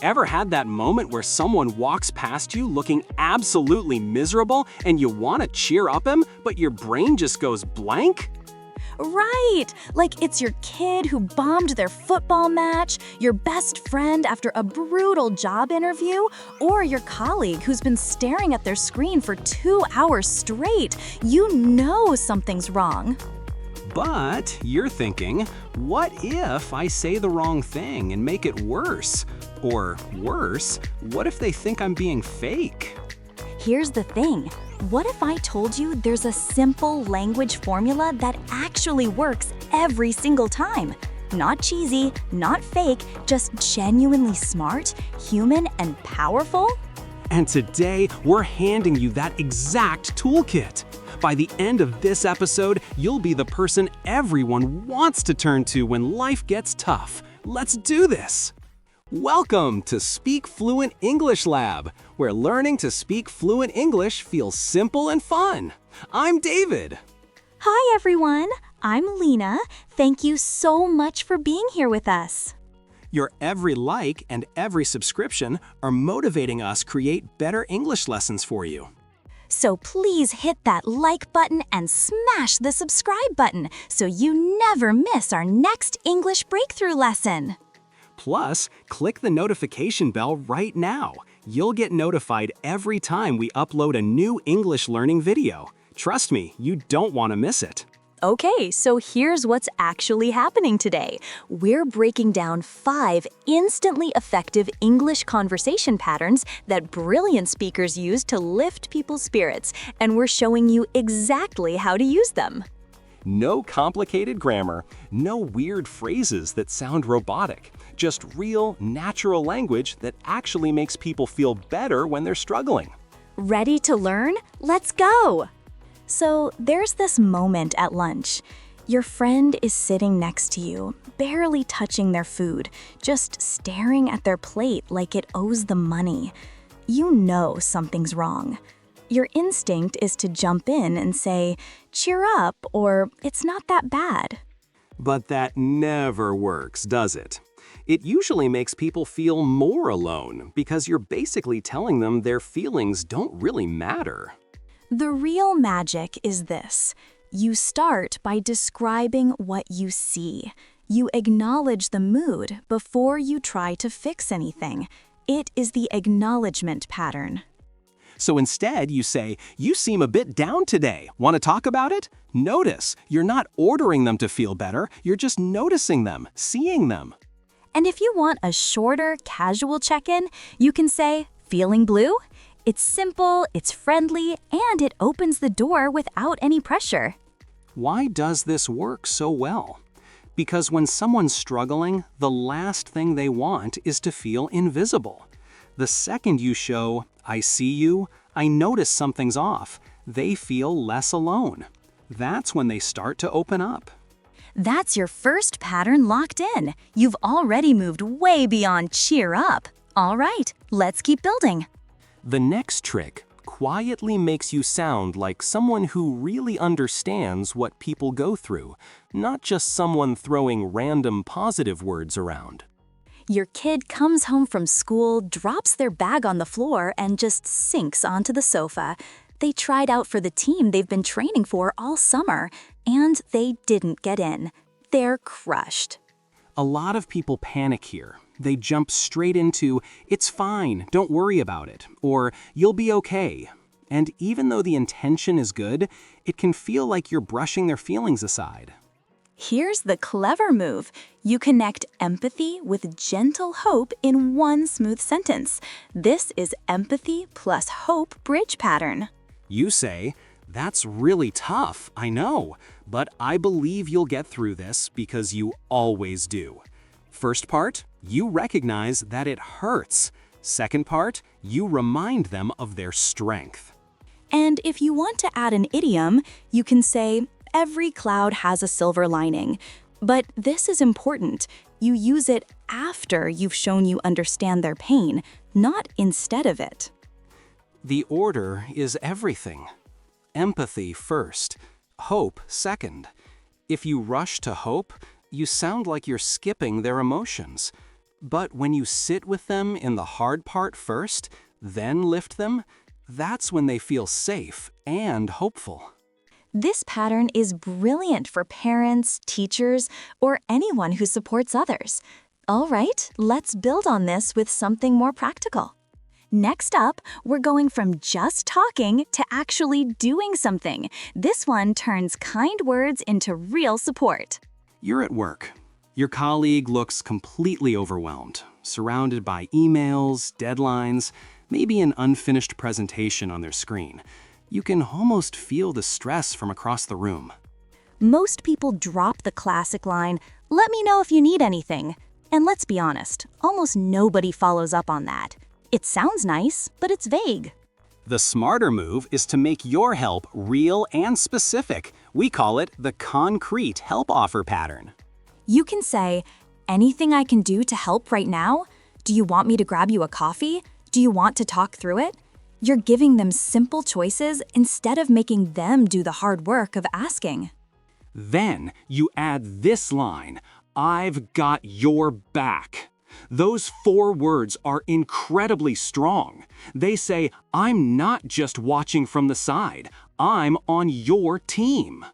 Ever had that moment where someone walks past you looking absolutely miserable and you want to cheer up him, but your brain just goes blank? Right! Like it's your kid who bombed their football match, your best friend after a brutal job interview, or your colleague who's been staring at their screen for 2 hours straight. You know something's wrong. But you're thinking, what if I say the wrong thing and make it worse? Or worse, what if they think I'm being fake? Here's the thing. What if I told you there's a simple language formula that actually works every single time? Not cheesy, not fake, just genuinely smart, human, and powerful? And today, we're handing you that exact toolkit. By the end of this episode, you'll be the person everyone wants to turn to when life gets tough. Let's do this! Welcome to Speak Fluent English Lab, where learning to speak fluent English feels simple and fun. I'm David. Hi, everyone. I'm Lena. Thank you so much for being here with us. Your every like and every subscription are motivating us create better English lessons for you. So please hit that like button and smash the subscribe button so you never miss our next English breakthrough lesson. Plus, click the notification bell right now. You'll get notified every time we upload a new English learning video. Trust me, you don't want to miss it. Okay, so here's what's actually happening today. We're breaking down 5 instantly effective English conversation patterns that brilliant speakers use to lift people's spirits, and we're showing you exactly how to use them. No complicated grammar, no weird phrases that sound robotic, just real, natural language that actually makes people feel better when they're struggling. Ready to learn? Let's go! So there's this moment at lunch. Your friend is sitting next to you, barely touching their food, just staring at their plate like it owes them money. You know something's wrong. Your instinct is to jump in and say, "Cheer up," or "It's not that bad." But that never works, does it? It usually makes people feel more alone because you're basically telling them their feelings don't really matter. The real magic is this. You start by describing what you see. You acknowledge the mood before you try to fix anything. It is the acknowledgement pattern. So instead, you say, "You seem a bit down today. Want to talk about it?" Notice, you're not ordering them to feel better, you're just noticing them, seeing them. And if you want a shorter, casual check-in, you can say, "Feeling blue?" It's simple, it's friendly, and it opens the door without any pressure. Why does this work so well? Because when someone's struggling, the last thing they want is to feel invisible. The second you show, "I see you, I notice something's off," they feel less alone. That's when they start to open up. That's your first pattern locked in. You've already moved way beyond cheer up. All right, let's keep building. The next trick quietly makes you sound like someone who really understands what people go through, not just someone throwing random positive words around. Your kid comes home from school, drops their bag on the floor, and just sinks onto the sofa. They tried out for the team they've been training for all summer, and they didn't get in. They're crushed. A lot of people panic here. They jump straight into, "It's fine, don't worry about it," or "You'll be okay." And even though the intention is good, it can feel like you're brushing their feelings aside. Here's the clever move. You connect empathy with gentle hope in one smooth sentence. This is empathy plus hope bridge pattern. You say, "That's really tough, I know, but I believe you'll get through this because you always do." First part, you recognize that it hurts. Second part, you remind them of their strength. And if you want to add an idiom, you can say, "Every cloud has a silver lining." But this is important. You use it after you've shown you understand their pain, not instead of it. The order is everything. Empathy first, hope second. If you rush to hope, you sound like you're skipping their emotions. But when you sit with them in the hard part first, then lift them, that's when they feel safe and hopeful. This pattern is brilliant for parents, teachers, or anyone who supports others. All right, let's build on this with something more practical. Next up, we're going from just talking to actually doing something. This one turns kind words into real support. You're at work. Your colleague looks completely overwhelmed, surrounded by emails, deadlines, maybe an unfinished presentation on their screen. You can almost feel the stress from across the room. Most people drop the classic line, "Let me know if you need anything." And let's be honest, almost nobody follows up on that. It sounds nice, but it's vague. The smarter move is to make your help real and specific. We call it the concrete help offer pattern. You can say, "Anything I can do to help right now? Do you want me to grab you a coffee? Do you want to talk through it?" You're giving them simple choices instead of making them do the hard work of asking. Then you add this line, "I've got your back." Those 4 words are incredibly strong. They say, I'm not just watching from the side, I'm on your team.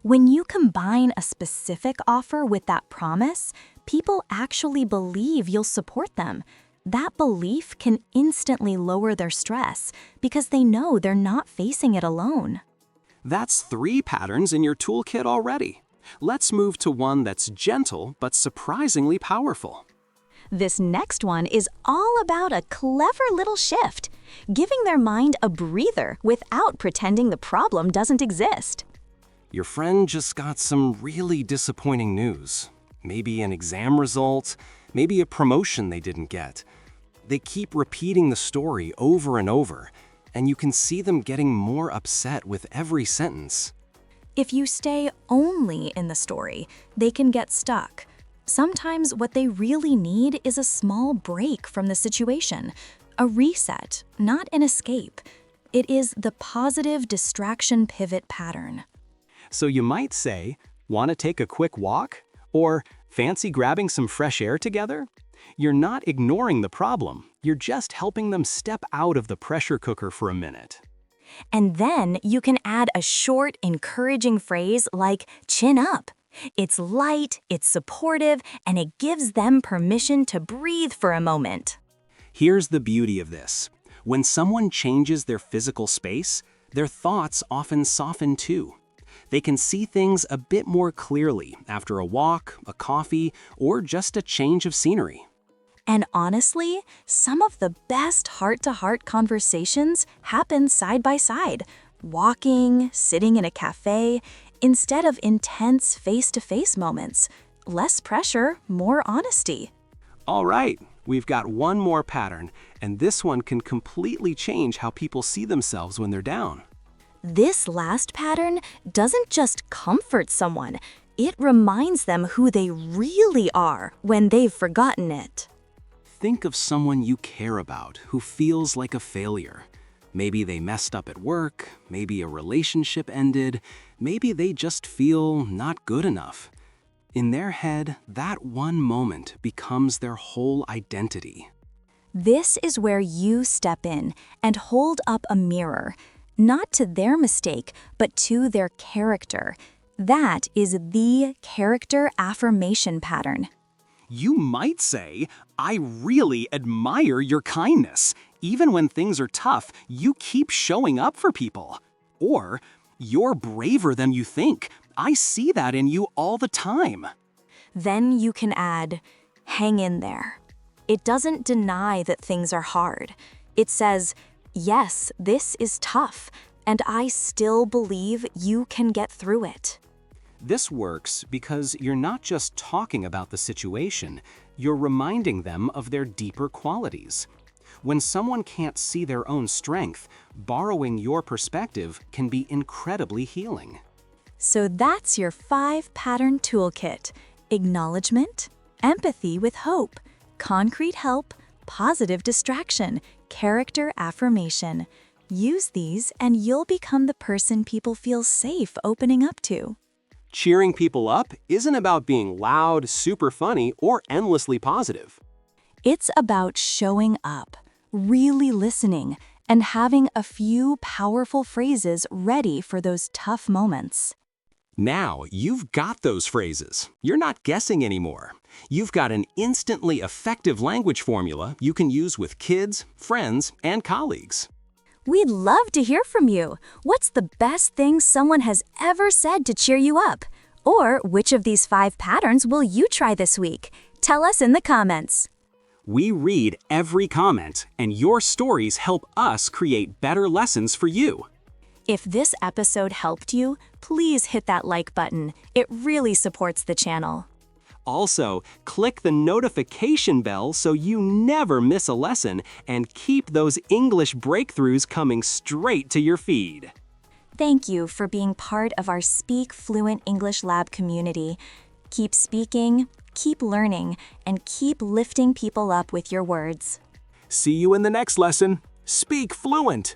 When you combine a specific offer with that promise, people actually believe you'll support them. That belief can instantly lower their stress because they know they're not facing it alone. That's 3 patterns in your toolkit already. Let's move to one that's gentle but surprisingly powerful. This next one is all about a clever little shift, giving their mind a breather without pretending the problem doesn't exist. Your friend just got some really disappointing news. Maybe an exam result, maybe a promotion they didn't get. They keep repeating the story over and over, and you can see them getting more upset with every sentence. If you stay only in the story, they can get stuck. Sometimes what they really need is a small break from the situation, a reset, not an escape. It is the positive distraction pivot pattern. So you might say, want to take a quick walk? Or fancy grabbing some fresh air together? You're not ignoring the problem, you're just helping them step out of the pressure cooker for a minute. And then you can add a short, encouraging phrase like "chin up." It's light, it's supportive, and it gives them permission to breathe for a moment. Here's the beauty of this. When someone changes their physical space, their thoughts often soften too. They can see things a bit more clearly after a walk, a coffee, or just a change of scenery. And honestly, some of the best heart-to-heart conversations happen side by side, walking, sitting in a cafe, instead of intense face-to-face moments. Less pressure, more honesty. All right, we've got one more pattern, and this one can completely change how people see themselves when they're down. This last pattern doesn't just comfort someone, it reminds them who they really are when they've forgotten it. Think of someone you care about who feels like a failure. Maybe they messed up at work, maybe a relationship ended, maybe they just feel not good enough. In their head, that one moment becomes their whole identity. This is where you step in and hold up a mirror, not to their mistake, but to their character. That is the Character Affirmation Pattern. You might say, I really admire your kindness. Even when things are tough, you keep showing up for people. Or, you're braver than you think. I see that in you all the time. Then you can add, hang in there. It doesn't deny that things are hard. It says, yes, this is tough, and I still believe you can get through it. This works because you're not just talking about the situation, you're reminding them of their deeper qualities. When someone can't see their own strength, borrowing your perspective can be incredibly healing. So that's your 5-pattern toolkit: acknowledgement, empathy with hope, concrete help, positive distraction, character affirmation. Use these and you'll become the person people feel safe opening up to. Cheering people up isn't about being loud, super funny, or endlessly positive. It's about showing up, really listening, and having a few powerful phrases ready for those tough moments. Now, you've got those phrases. You're not guessing anymore. You've got an instantly effective language formula you can use with kids, friends, and colleagues. We'd love to hear from you. What's the best thing someone has ever said to cheer you up? Or which of these 5 patterns will you try this week? Tell us in the comments. We read every comment, and your stories help us create better lessons for you. If this episode helped you, please hit that like button. It really supports the channel. Also, click the notification bell so you never miss a lesson and keep those English breakthroughs coming straight to your feed. Thank you for being part of our Speak Fluent English Lab community. Keep speaking, keep learning, and keep lifting people up with your words. See you in the next lesson. Speak Fluent!